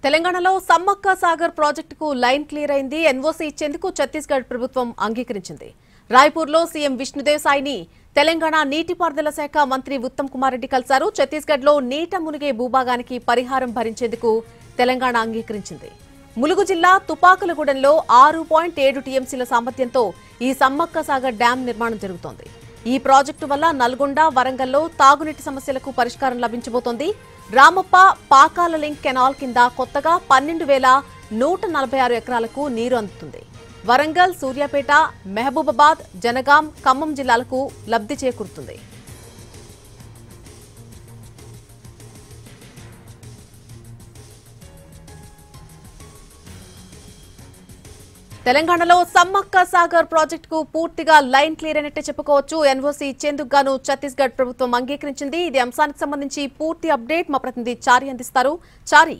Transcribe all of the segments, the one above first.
తెలంగాణలో సమ్మక్క సాగర్ ప్రాజెక్టుకు line clear అయింది. ఎన్ఓసీ ఇచ్చేందుకు ఛత్తీస్గఢ్ ప్రభుత్వం అంగీకరించింది. రాయ్పూర్లో సీఎం విష్ణుదేవ్ సాయిని తెలంగాణ నీటిపారుదల శాఖ మంత్రి ఉత్తమ్ కుమార్ రెడ్డి కలిశారు. ఛత్తీస్గఢ్లో నీట మునిగే భూభాగానికి పరిహారం భరించేందుకు తెలంగాణ అంగీకరించింది. ములుగు జిల్లా తుపాకులగూడెంలో 6.7 టీఎంసీల సామర్థ్యంతో ఈ సమ్మక్క సాగర్ డ్యాం నిర్మాణం జరుగుతోంది. ఈ ప్రాజెక్టు వల్ల నల్గొండ, వరంగల్లో తాగునీటి సమస్యలకు పరిష్కారం లభించబోతోంది. రామప్ప పాకాల లింక్ కెనాల్ కింద కొత్తగా 12,146 ఎకరాలకు నీరు అందుతుంది. వరంగల్, సూర్యాపేట, మహబూబాబాద్, జనగాం, ఖమ్మం జిల్లాలకు లబ్ధి చేకూరుతుంది. తెలంగాణలో సమ్మక్క సాగర్ ప్రాజెక్టుకు పూర్తిగా లైన్ క్లియర్ అయినట్టే చెప్పుకోవచ్చు. ఎన్ఓసీ ఇచ్చేందుకు గాను ఛత్తీస్గఢ్ ప్రభుత్వం అంగీకరించింది. ఇది అంశానికి సంబంధించి పూర్తి అప్డేట్ మా ప్రతినిధి చారి అందిస్తారు. చారి,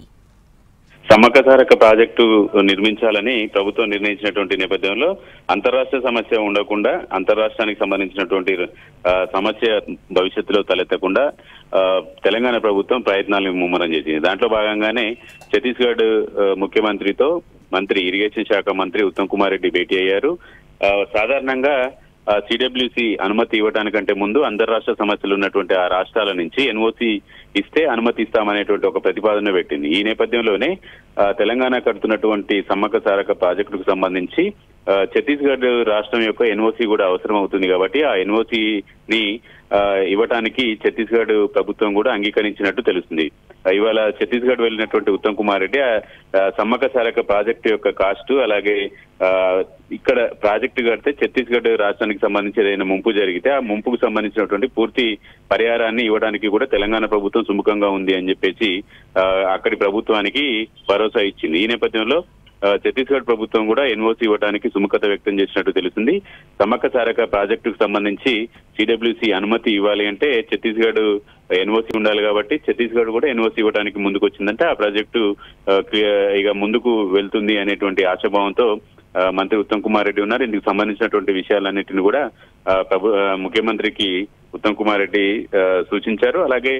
సమ్మక్క సారక్క ప్రాజెక్టు నిర్మించాలని ప్రభుత్వం నిర్ణయించినటువంటి నేపథ్యంలో అంతర్రాష్ట్ర సమస్య ఉండకుండా, అంతర్రాష్ట్రానికి సంబంధించినటువంటి సమస్య భవిష్యత్తులో తలెత్తకుండా తెలంగాణ ప్రభుత్వం ప్రయత్నాలను ముమ్మరం చేసింది. దాంట్లో భాగంగానే ఛత్తీస్గఢ్ ముఖ్యమంత్రితో మంత్రి ఇరిగేషన్ శాఖ మంత్రి ఉత్తమ్ కుమార్ రెడ్డి భేటీ అయ్యారు. సాధారణంగా సిడబ్ల్యూసి అనుమతి ఇవ్వడానికంటే ముందు అంతర్రాష్ట్ర సమస్యలు ఉన్నటువంటి ఆ రాష్ట్రాల నుంచి ఎన్ఓసి ఇస్తే అనుమతి ఇస్తామనేటువంటి ఒక ప్రతిపాదన పెట్టింది. ఈ నేపథ్యంలోనే తెలంగాణ కడుతున్నటువంటి సమ్మక్క సారక్క ప్రాజెక్టుకు సంబంధించి ఛత్తీస్గఢ్ రాష్ట్రం యొక్క ఎన్ఓసి కూడా అవసరం అవుతుంది. కాబట్టి ఆ ఎన్ఓసిని ఇవ్వటానికి ఛత్తీస్గఢ్ ప్రభుత్వం కూడా అంగీకరించినట్టు తెలుస్తుంది. ఇవాళ ఛత్తీస్గఢ్ వెళ్ళినటువంటి ఉత్తమ్ కుమార్ రెడ్డి సమ్మక్క సారక్క ప్రాజెక్టు యొక్క కాస్ట్, అలాగే ఇక్కడ ప్రాజెక్టు కడితే ఛత్తీస్గఢ్ రాష్ట్రానికి సంబంధించి ఏదైనా ముంపు జరిగితే ఆ ముంపుకు సంబంధించినటువంటి పూర్తి పరిహారాన్ని ఇవ్వడానికి కూడా తెలంగాణ ప్రభుత్వం సుముఖంగా ఉంది అని చెప్పేసి అక్కడి ప్రభుత్వానికి భరోసా ఇచ్చింది. ఈ నేపథ్యంలో ఛత్తీస్గఢ్ ప్రభుత్వం కూడా ఎన్ఓసి ఇవ్వడానికి సుముఖత వ్యక్తం చేసినట్టు తెలిసింది. సమ్మక్క సారక్క ప్రాజెక్టుకు సంబంధించి సిడబ్ల్యూసి అనుమతి ఇవ్వాలి అంటే ఛత్తీస్గఢ్ ఎన్ఓసి ఉండాలి. కాబట్టి ఛత్తీస్గఢ్ కూడా ఎన్ఓసి ఇవ్వడానికి ముందుకు వచ్చిందంటే ఆ ప్రాజెక్టు ఇక ముందుకు వెళ్తుంది అనేటువంటి ఆశాభావంతో మంత్రి ఉత్తమ్ కుమార్ రెడ్డి ఉన్నారు. ఇందుకు సంబంధించినటువంటి విషయాలన్నింటినీ కూడా ముఖ్యమంత్రికి ఉత్తమ్ కుమార్ రెడ్డి సూచించారు. అలాగే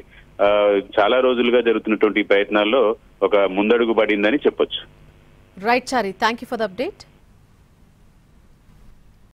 చాలా రోజులుగా జరుగుతున్నటువంటి ప్రయత్నాల్లో ఒక ముందడుగు పడిందని చెప్పొచ్చు. Right Chari, thank you for the update.